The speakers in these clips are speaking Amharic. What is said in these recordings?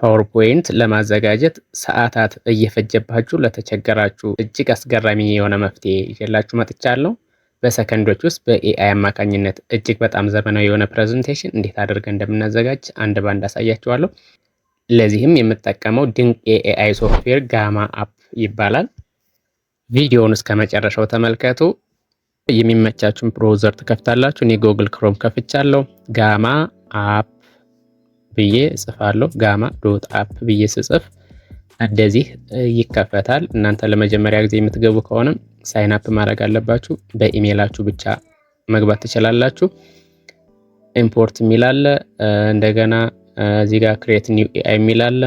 ፓወርፖይንት ለማዘጋጀት ሰዓታት እየፈጀባችሁ ለተቸገራችሁ እጅግ አስገራሚ የሆነ መፍትሄ ይዤላችሁ መጥቻለሁ። በሰከንዶች ውስጥ በኤአይ አማካኝነት እጅግ በጣም ዘመናዊ የሆነ ፕሬዘንቴሽን እንዴት አድርገን እንደምናዘጋጅ አንድ ባንድ አሳያችኋለሁ። ለዚህም የምጠቀመው ድንቅ የኤአይ ሶፍትዌር ጋማ አፕ ይባላል። ቪዲዮውን እስከ መጨረሻው ተመልከቱ። የሚመቻችሁን ብራውዘር ትከፍታላችሁ። እኔ ጎግል ክሮም ከፍቻለሁ። ጋማ አፕ ብዬ እጽፋለሁ። ጋማ ዶት አፕ ብዬ ስጽፍ እንደዚህ ይከፈታል። እናንተ ለመጀመሪያ ጊዜ የምትገቡ ከሆነ ሳይን አፕ ማድረግ አለባችሁ። በኢሜይላችሁ ብቻ መግባት ትችላላችሁ። ኢምፖርት የሚል አለ። እንደገና እዚህ ጋር ክሬት ኒው ኤአይ የሚል አለ።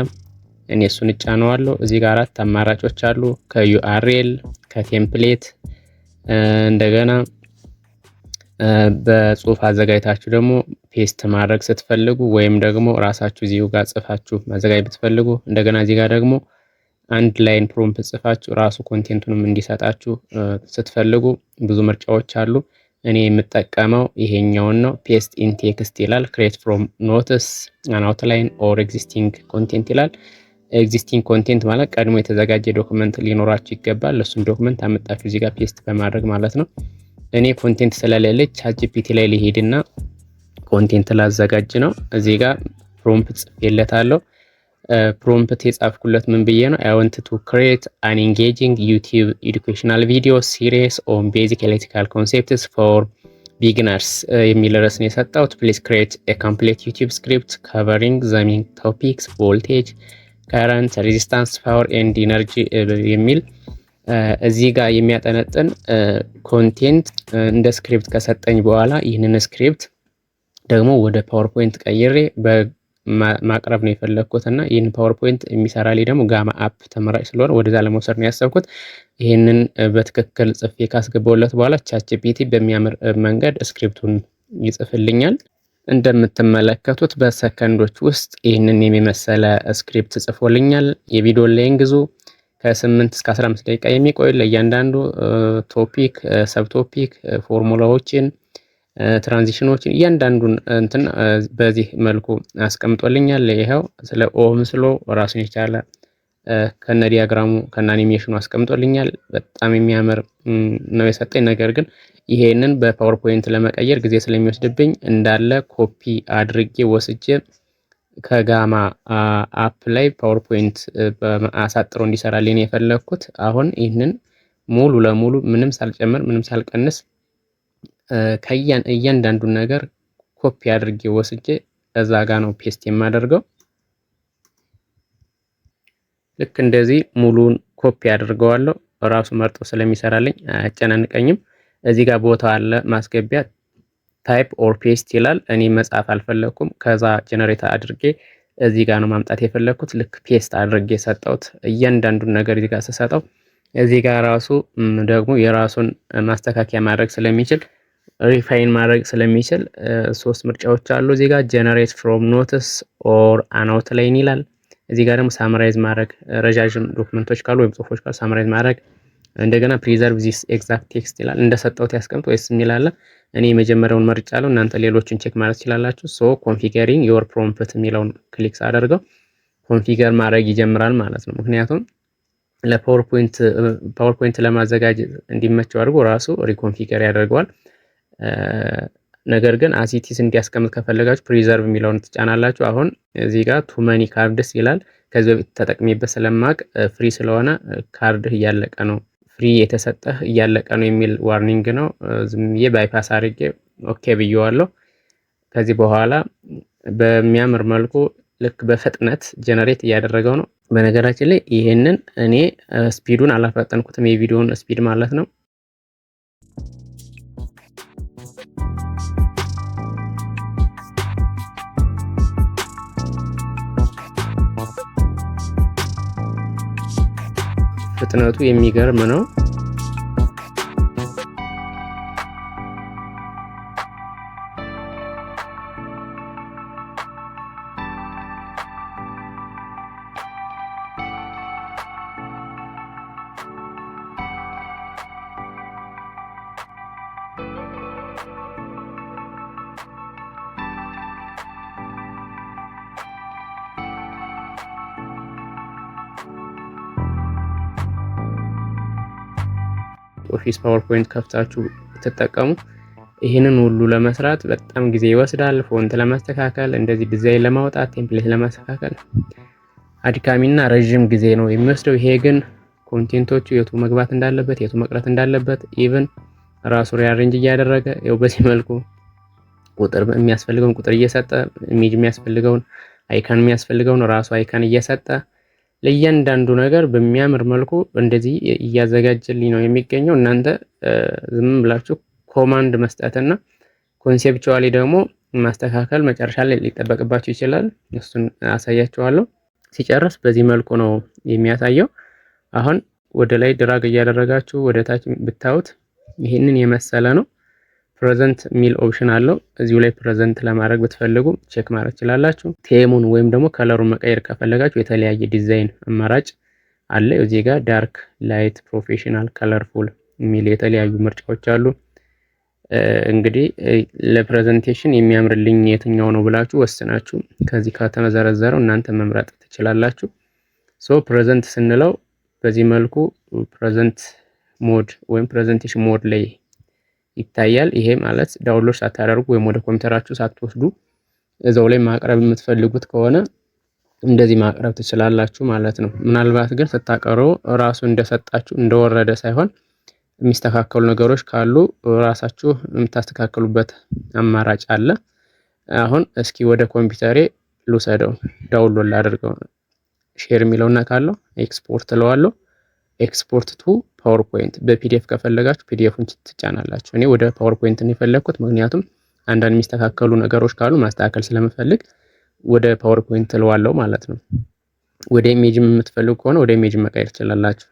እኔ እሱን እጫነዋለሁ። እዚህ ጋር 4 አማራጮች አሉ። ከዩአርኤል፣ ከቴምፕሌት እንደገና በጽሁፍ አዘጋጅታችሁ ደግሞ ፔስት ማድረግ ስትፈልጉ ወይም ደግሞ ራሳችሁ እዚሁ ጋር ጽፋችሁ ማዘጋጀት ብትፈልጉ፣ እንደገና እዚህ ጋር ደግሞ አንድ ላይን ፕሮምፕት ጽፋችሁ ራሱ ኮንቴንቱንም እንዲሰጣችሁ ስትፈልጉ ብዙ ምርጫዎች አሉ። እኔ የምጠቀመው ይሄኛውን ነው። ፔስት ኢን ቴክስት ይላል። ክሬት ፍሮም ኖትስ አን አውትላይን ኦር ኤግዚስቲንግ ኮንቴንት ይላል። ኤግዚስቲንግ ኮንቴንት ማለት ቀድሞ የተዘጋጀ ዶክመንት ሊኖራችሁ ይገባል። እሱን ዶክመንት አመጣችሁ እዚህ ጋር ፔስት በማድረግ ማለት ነው። እኔ ኮንቴንት ስለሌለች ቻትጂፒቲ ላይ ሊሄድና ኮንቴንት ላዘጋጅ ነው። እዚህ ጋር ፕሮምፕት ጽፌለታለሁ። ፕሮምፕት የጻፍኩለት ምን ብዬ ነው? አይ ዋንት ቱ ክሬት አን ኢንጌጂንግ ዩቲዩብ ኤዱኬሽናል ቪዲዮ ሲሪስ ኦን ቤዚክ ኤሌክትሪካል ኮንሴፕትስ ፎር ቢግነርስ የሚል ርዕስ ነው የሰጠሁት። ፕሊዝ ክሬት ኤ ኮምፕሌት ዩቲዩብ ስክሪፕት ከቨሪንግ ዘ ሜን ቶፒክስ ቮልቴጅ፣ ከረንት፣ ሬዚስታንስ፣ ፓወር ኤንድ ኢነርጂ የሚል እዚህ ጋር የሚያጠነጥን ኮንቴንት እንደ ስክሪፕት ከሰጠኝ በኋላ ይህንን ስክሪፕት ደግሞ ወደ ፓወርፖይንት ቀይሬ ማቅረብ ነው የፈለግኩት እና ይህን ፓወርፖይንት የሚሰራልኝ ደግሞ ጋማ አፕ ተመራጭ ስለሆነ ወደዛ ለመውሰድ ነው ያሰብኩት። ይህንን በትክክል ጽፌ ካስገባውለት በኋላ ቻትጂፒቲ በሚያምር መንገድ ስክሪፕቱን ይጽፍልኛል። እንደምትመለከቱት በሰከንዶች ውስጥ ይህንን የሚመሰለ ስክሪፕት ጽፎልኛል። የቪዲዮ ሌንግዙ ከ8 እስከ 15 ደቂቃ የሚቆይ ለእያንዳንዱ ቶፒክ፣ ሰብ ቶፒክ፣ ፎርሙላዎችን፣ ትራንዚሽኖችን እያንዳንዱን እንትን በዚህ መልኩ አስቀምጦልኛል። ይሄው ስለ ኦህምስ ሎ ራሱን የቻለ ከነ ዲያግራሙ ከነ አኒሜሽኑ አስቀምጦልኛል። በጣም የሚያምር ነው የሰጠኝ። ነገር ግን ይሄንን በፓወርፖይንት ለመቀየር ጊዜ ስለሚወስድብኝ እንዳለ ኮፒ አድርጌ ወስጄ ከጋማ አፕ ላይ ፓወርፖይንት አሳጥሮ እንዲሰራልኝ የፈለግኩት። አሁን ይህንን ሙሉ ለሙሉ ምንም ሳልጨምር ምንም ሳልቀንስ እያንዳንዱን ነገር ኮፒ አድርጌ ወስጄ እዛ ጋ ነው ፔስት የማደርገው። ልክ እንደዚህ ሙሉን ኮፒ አድርገዋለሁ። ራሱ መርጦ ስለሚሰራልኝ አያጨናንቀኝም። እዚህ ጋር ቦታ አለ ማስገቢያ፣ ታይፕ ኦር ፔስት ይላል። እኔ መጻፍ አልፈለኩም። ከዛ ጀነሬት አድርጌ እዚህ ጋር ነው ማምጣት የፈለኩት። ልክ ፔስት አድርጌ ሰጠሁት። እያንዳንዱን ነገር እዚህ ጋር ስሰጠው እዚህ ጋር ራሱ ደግሞ የራሱን ማስተካከያ ማድረግ ስለሚችል ሪፋይን ማድረግ ስለሚችል 3 ምርጫዎች አሉ። እዚህ ጋር ጀነሬት ፍሮም ኖትስ ኦር አን አውትላይን ይላል። እዚህ ጋር ደግሞ ሳምራይዝ ማድረግ ረጃጅም ዶክመንቶች ካሉ ወይም ጽሁፎች ካሉ ሳምራይዝ ማድረግ፣ እንደገና ፕሪዘርቭ ዚስ ኤግዛክት ቴክስት ይላል። እንደሰጠሁት ያስቀምጥ ወይስ የሚል አለ። እኔ የመጀመሪያውን መርጫለሁ። እናንተ ሌሎችን ቼክ ማለት ትችላላችሁ። ሶ ኮንፊገሪንግ ዮር ፕሮምፕት የሚለውን ክሊክ ሳደርገው ኮንፊገር ማድረግ ይጀምራል ማለት ነው። ምክንያቱም ለፓወርፖይንት ለማዘጋጀት እንዲመቸው አድርጎ ራሱ ሪኮንፊገር ያደርገዋል። ነገር ግን አሲቲስ እንዲያስቀምጥ ከፈለጋችሁ ፕሪዘርቭ የሚለውን ትጫናላችሁ። አሁን እዚህ ጋር ቱ መኒ ካርድስ ይላል። ከዚህ በፊት ተጠቅሜበት ስለማቅ ፍሪ ስለሆነ ካርድህ እያለቀ ነው፣ ፍሪ የተሰጠህ እያለቀ ነው የሚል ዋርኒንግ ነው። ዝም ብዬ ባይፓስ አድርጌ ኦኬ ብየዋለሁ። ከዚህ በኋላ በሚያምር መልኩ ልክ በፍጥነት ጀነሬት እያደረገው ነው። በነገራችን ላይ ይህንን እኔ ስፒዱን አላፈጠንኩትም፣ የቪዲዮውን ስፒድ ማለት ነው። ፍጥነቱ የሚገርም ነው። ኦፊስ ፓወርፖይንት ከፍታችሁ ብትጠቀሙ ይህንን ሁሉ ለመስራት በጣም ጊዜ ይወስዳል። ፎንት ለማስተካከል፣ እንደዚህ ዲዛይን ለማውጣት፣ ቴምፕሌት ለማስተካከል አድካሚና ረዥም ጊዜ ነው የሚወስደው። ይሄ ግን ኮንቴንቶቹ የቱ መግባት እንዳለበት የቱ መቅረት እንዳለበት ኢቭን ራሱ ሪአሬንጅ እያደረገ ያው በዚህ መልኩ ቁጥር የሚያስፈልገውን ቁጥር እየሰጠ ኢሜጅ የሚያስፈልገውን አይካን የሚያስፈልገውን ራሱ አይካን እየሰጠ ለእያንዳንዱ ነገር በሚያምር መልኩ እንደዚህ እያዘጋጀልኝ ነው የሚገኘው። እናንተ ዝም ብላችሁ ኮማንድ መስጠትና ኮንሴፕቹዋሊ ደግሞ ማስተካከል መጨረሻ ላይ ሊጠበቅባችሁ ይችላል። እሱን አሳያችኋለሁ። ሲጨርስ በዚህ መልኩ ነው የሚያሳየው። አሁን ወደ ላይ ድራግ እያደረጋችሁ ወደ ታች ብታዩት ይህንን የመሰለ ነው። ፕሬዘንት ሚል ኦፕሽን አለው። እዚሁ ላይ ፕሬዘንት ለማድረግ ብትፈልጉ ቼክ ማድረግ ትችላላችሁ። ቴሙን ወይም ደግሞ ከለሩን መቀየር ከፈለጋችሁ የተለያየ ዲዛይን አማራጭ አለ። እዚህ ጋር ዳርክ፣ ላይት፣ ፕሮፌሽናል፣ ከለርፉል የሚል የተለያዩ ምርጫዎች አሉ። እንግዲህ ለፕሬዘንቴሽን የሚያምርልኝ የትኛው ነው ብላችሁ ወስናችሁ ከዚህ ከተመዘረዘረው እናንተ መምረጥ ትችላላችሁ። ሶ ፕሬዘንት ስንለው በዚህ መልኩ ፕሬዘንት ሞድ ወይም ፕሬዘንቴሽን ሞድ ላይ ይታያል። ይሄ ማለት ዳውንሎድ ሳታደርጉ ወይም ወደ ኮምፒውተራችሁ ሳትወስዱ እዛው ላይ ማቅረብ የምትፈልጉት ከሆነ እንደዚህ ማቅረብ ትችላላችሁ ማለት ነው። ምናልባት ግን ስታቀርቡ ራሱ እንደሰጣችሁ እንደወረደ ሳይሆን የሚስተካከሉ ነገሮች ካሉ ራሳችሁ የምታስተካክሉበት አማራጭ አለ። አሁን እስኪ ወደ ኮምፒውተሬ ልውሰደው፣ ዳውንሎድ ላድርገው። ሼር የሚለውና ካለው ኤክስፖርት እለዋለሁ። ኤክስፖርት ቱ ፓወርፖይንት። በፒዲኤፍ ከፈለጋችሁ ፒዲኤፉን ትጫናላችሁ። እኔ ወደ ፓወርፖይንት ነው የፈለግኩት፣ ምክንያቱም አንዳንድ የሚስተካከሉ ነገሮች ካሉ ማስተካከል ስለምፈልግ ወደ ፓወርፖይንት እለዋለሁ ማለት ነው። ወደ ኢሜጅ የምትፈልጉ ከሆነ ወደ ኢሜጅ መቀየር ትችላላችሁ።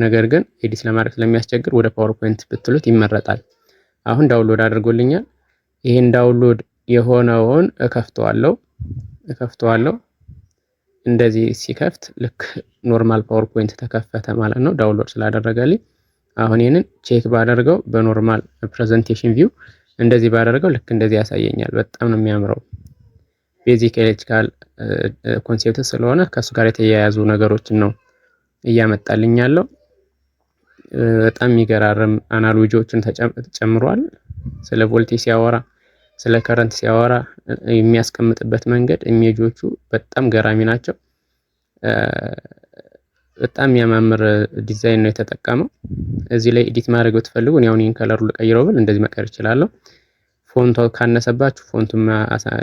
ነገር ግን ኤዲት ለማድረግ ስለሚያስቸግር ወደ ፓወርፖይንት ብትሉት ይመረጣል። አሁን ዳውንሎድ አድርጎልኛል። ይሄን ዳውንሎድ የሆነውን እከፍተዋለሁ። እንደዚህ ሲከፍት ልክ ኖርማል ፓወርፖይንት ተከፈተ ማለት ነው፣ ዳውንሎድ ስላደረገልኝ። አሁን ይሄንን ቼክ ባደርገው በኖርማል ፕሬዘንቴሽን ቪው እንደዚህ ባደርገው ልክ እንደዚህ ያሳየኛል። በጣም ነው የሚያምረው። ቤዚክ ኤሌክትሪካል ኮንሴፕት ስለሆነ ከሱ ጋር የተያያዙ ነገሮችን ነው እያመጣልኝ ያለው። በጣም የሚገራርም አናሎጂዎችን ተጨምሯል። ስለ ቮልቴጅ ሲያወራ፣ ስለ ከረንት ሲያወራ የሚያስቀምጥበት መንገድ ኢሜጆቹ በጣም ገራሚ ናቸው። በጣም የሚያማምር ዲዛይን ነው የተጠቀመው። እዚህ ላይ ኤዲት ማድረግ ብትፈልጉ እኔ አሁን ይሄን ከለሩ ልቀይረው ብል እንደዚህ መቀየር እችላለሁ። ፎንቱ ካነሰባችሁ ፎንቱን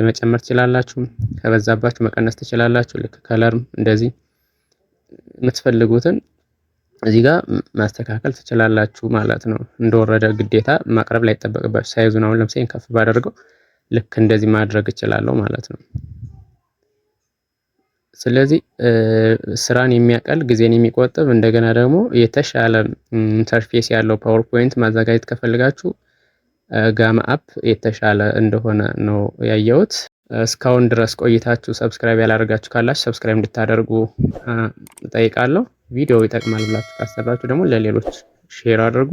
መጨመር ትችላላችሁ፣ ከበዛባችሁ መቀነስ ትችላላችሁ። ልክ ከለርም እንደዚህ የምትፈልጉትን እዚህ ጋር ማስተካከል ትችላላችሁ ማለት ነው። እንደወረደ ግዴታ ማቅረብ ላይ ተጠበቅባችሁ ሳይዙን አሁን ለምሳሌ ከፍ ባደርገው ልክ እንደዚህ ማድረግ እችላለሁ ማለት ነው። ስለዚህ ስራን የሚያቀል ጊዜን የሚቆጥብ እንደገና ደግሞ የተሻለ ኢንተርፌስ ያለው ፓወርፖይንት ማዘጋጀት ከፈልጋችሁ ጋማ አፕ የተሻለ እንደሆነ ነው ያየሁት። እስካሁን ድረስ ቆይታችሁ ሰብስክራይብ ያላደረጋችሁ ካላችሁ ሰብስክራይብ እንድታደርጉ እጠይቃለሁ። ቪዲዮ ይጠቅማል ብላችሁ ካሰባችሁ ደግሞ ለሌሎች ሼር አድርጉ።